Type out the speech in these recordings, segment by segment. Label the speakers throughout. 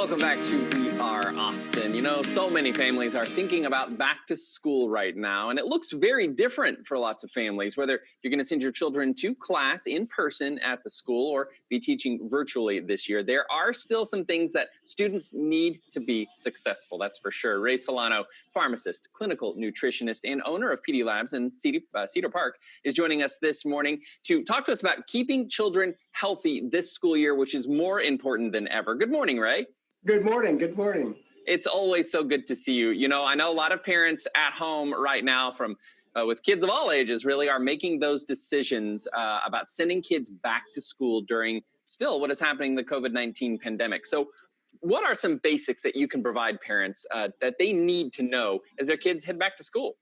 Speaker 1: Welcome back to We Are Austin. You know, so many families are thinking about back to school right now, and it looks very different for lots of families, whether you're going to send your children to class in person at the school or be teaching virtually this year. There are still some things that students need to be successful, that's for sure. Ray Solano, pharmacist, clinical nutritionist, and owner of PD Labs in Cedar Park, is joining us this morning to talk to us about keeping children healthy this school year, which is more important than ever. Good morning, Ray.
Speaker 2: Good morning. Good morning.
Speaker 1: It's always so good to see you. You know, I know a lot of parents at home right now from with kids of all ages really are making those decisions about sending kids back to school during still what is happening, the COVID-19 pandemic. So what are some basics that you can provide parents that they need to know as their kids head back to school?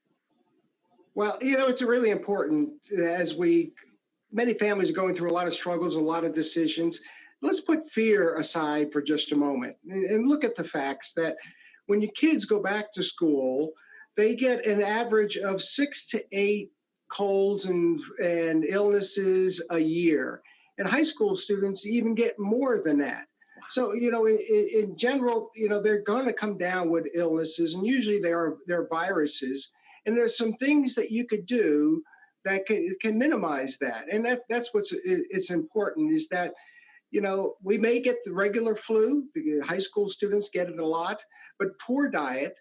Speaker 2: Well, you know, it's really important as many families are going through a lot of struggles, a lot of decisions. Let's put fear aside for just a moment and look at the facts that when your kids go back to school, they get an average of 6 to 8 colds and illnesses a year. And high school students even get more than that. So, you know, in general, you know, they're going to come down with illnesses, and usually they're viruses. And there's some things that you could do that can minimize that. And that's it's important is that, you know, we may get the regular flu, the high school students get it a lot, but poor diet,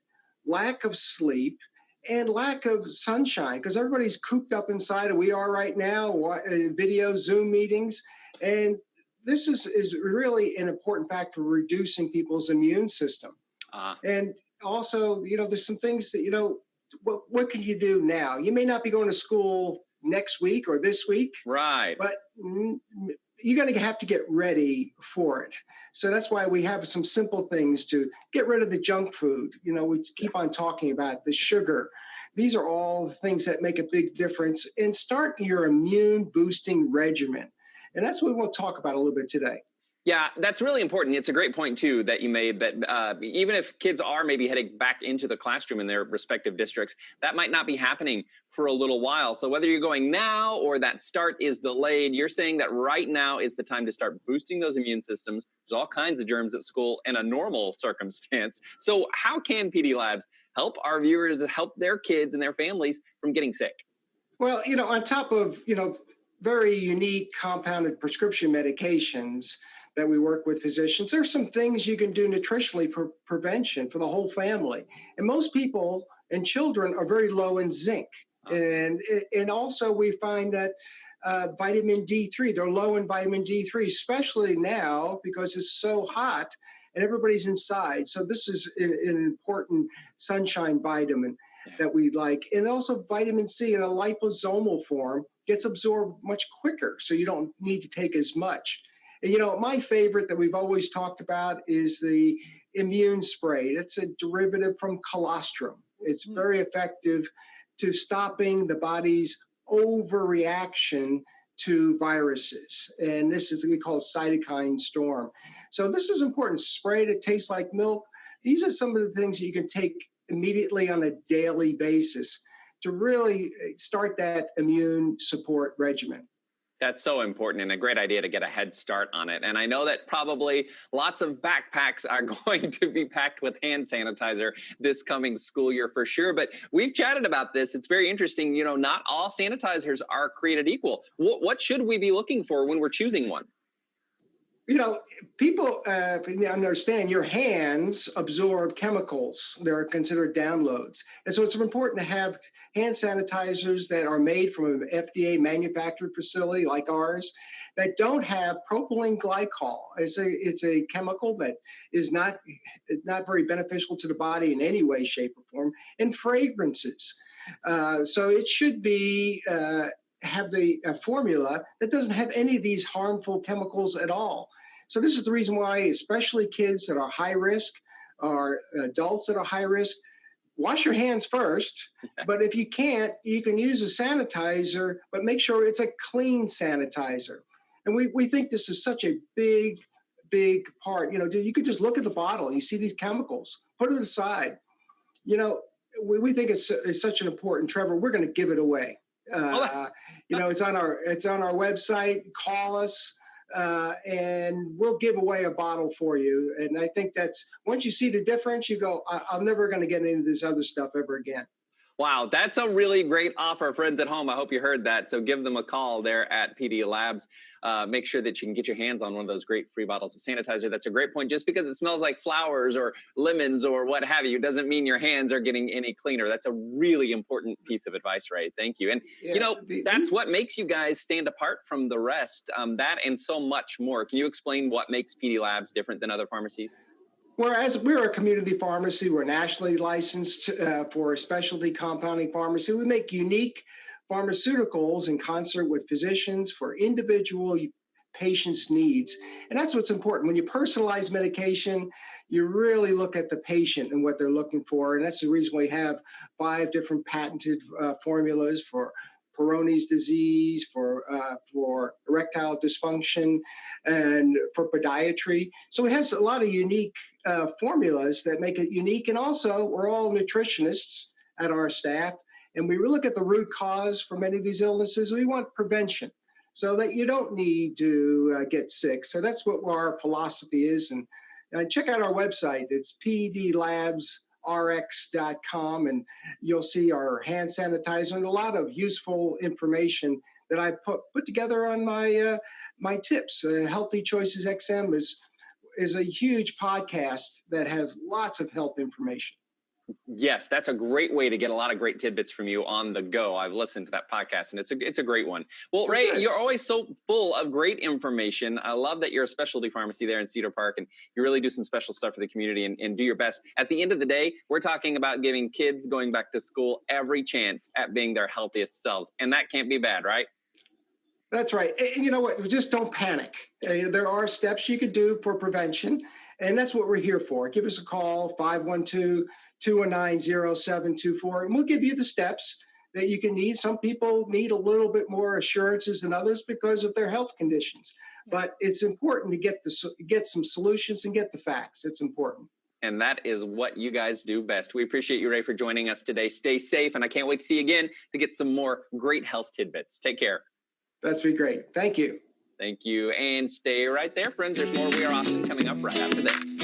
Speaker 2: lack of sleep, and lack of sunshine, because everybody's cooped up inside, and we are right now, video, Zoom meetings. And this is really an important factor for reducing people's immune system. And also, you know, there's some things that, you know, what can you do now? You may not be going to school next week or this week.
Speaker 1: Right.
Speaker 2: But you're going to have to get ready for it. So that's why we have some simple things to get rid of the junk food. You know, we keep on talking about the sugar. These are all the things that make a big difference. And start your immune boosting regimen. And that's what we'll talk about a little bit today.
Speaker 1: Yeah, that's really important. It's a great point, too, that you made that even if kids are maybe heading back into the classroom in their respective districts, that might not be happening for a little while. So whether you're going now or that start is delayed, you're saying that right now is the time to start boosting those immune systems. There's all kinds of germs at school in a normal circumstance. So how can PD Labs help our viewers help their kids and their families from getting sick?
Speaker 2: Well, you know, on top of, you know, very unique compounded prescription medications that we work with physicians, there's some things you can do nutritionally for prevention for the whole family. And most people and children are very low in zinc. And also we find that vitamin D3, they're low in vitamin D3, especially now because it's so hot and everybody's inside. So this is an important sunshine vitamin that we like. And also vitamin C in a liposomal form gets absorbed much quicker, so you don't need to take as much. And, you know, my favorite that we've always talked about is the immune spray. It's a derivative from colostrum. It's very effective to stopping the body's overreaction to viruses. And this is what we call cytokine storm. So this is important. Spray that tastes like milk. These are some of the things that you can take immediately on a daily basis to really start that immune support regimen.
Speaker 1: That's so important and a great idea to get a head start on it. And I know that probably lots of backpacks are going to be packed with hand sanitizer this coming school year for sure. But we've chatted about this. It's very interesting. You know, not all sanitizers are created equal. What should we be looking for when we're choosing one?
Speaker 2: You know, people understand your hands absorb chemicals. They're considered downloads. And so it's important to have hand sanitizers that are made from an FDA manufactured facility like ours that don't have propylene glycol. It's a chemical that is not very beneficial to the body in any way, shape, or form, and fragrances. So it should be have the formula that doesn't have any of these harmful chemicals at all. So this is the reason why, especially kids that are high risk or adults that are high risk, wash your hands first. Yes. But if you can't, you can use a sanitizer, but make sure it's a clean sanitizer. And we think this is such a big part. You know, you could just look at the bottle and you see these chemicals, put it aside. You know, we think it's such an important, Trevor, we're going to give it away. You know, it's on our website. Call us. and we'll give away a bottle for you. And I think that's once you see the difference, you go, I'm never going to get into this other stuff ever again.
Speaker 1: Wow, that's a really great offer, friends at home. I hope you heard that. So give them a call there at PD Labs. Make sure that you can get your hands on one of those great free bottles of sanitizer. That's a great point. Just because it smells like flowers or lemons or what have you doesn't mean your hands are getting any cleaner. That's a really important piece of advice, Ray. Thank you. And,
Speaker 2: Yeah,
Speaker 1: that's what makes you guys stand apart from the rest, that and so much more. Can you explain what makes PD Labs different than other pharmacies?
Speaker 2: Whereas we're a community pharmacy, we're nationally licensed for a specialty compounding pharmacy. We make unique pharmaceuticals in concert with physicians for individual patients' needs. And that's what's important. When you personalize medication, you really look at the patient and what they're looking for. And that's the reason we have 5 different patented formulas for Peyronie's disease, for erectile dysfunction, and for podiatry. So we have a lot of unique formulas that make it unique. And also, we're all nutritionists at our staff, and we look at the root cause for many of these illnesses. We want prevention so that you don't need to get sick. So that's what our philosophy is. And check out our website. It's pdlabsrx.com, and you'll see our hand sanitizer and a lot of useful information that I put together on my my tips. Healthy Choices XM is a huge podcast that has lots of health information.
Speaker 1: Yes, that's a great way to get a lot of great tidbits from you on the go. I've listened to that podcast, and it's a great one. Well, Ray, you're always so full of great information. I love that you're a specialty pharmacy there in Cedar Park, and you really do some special stuff for the community and do your best. At the end of the day, we're talking about giving kids going back to school every chance at being their healthiest selves, and that can't be bad, right?
Speaker 2: That's right. And you know what? Just don't panic. There are steps you could do for prevention, and that's what we're here for. Give us a call, 512-219-0724, and we'll give you the steps that you can need. Some people need a little bit more assurances than others because of their health conditions. But it's important to get some solutions and get the facts. It's important.
Speaker 1: And that is what you guys do best. We appreciate you, Ray, for joining us today. Stay safe, and I can't wait to see you again to get some more great health tidbits. Take care.
Speaker 2: That's been great. Thank you.
Speaker 1: Thank you. And stay right there, friends. There's more We Are Austin coming up right after this.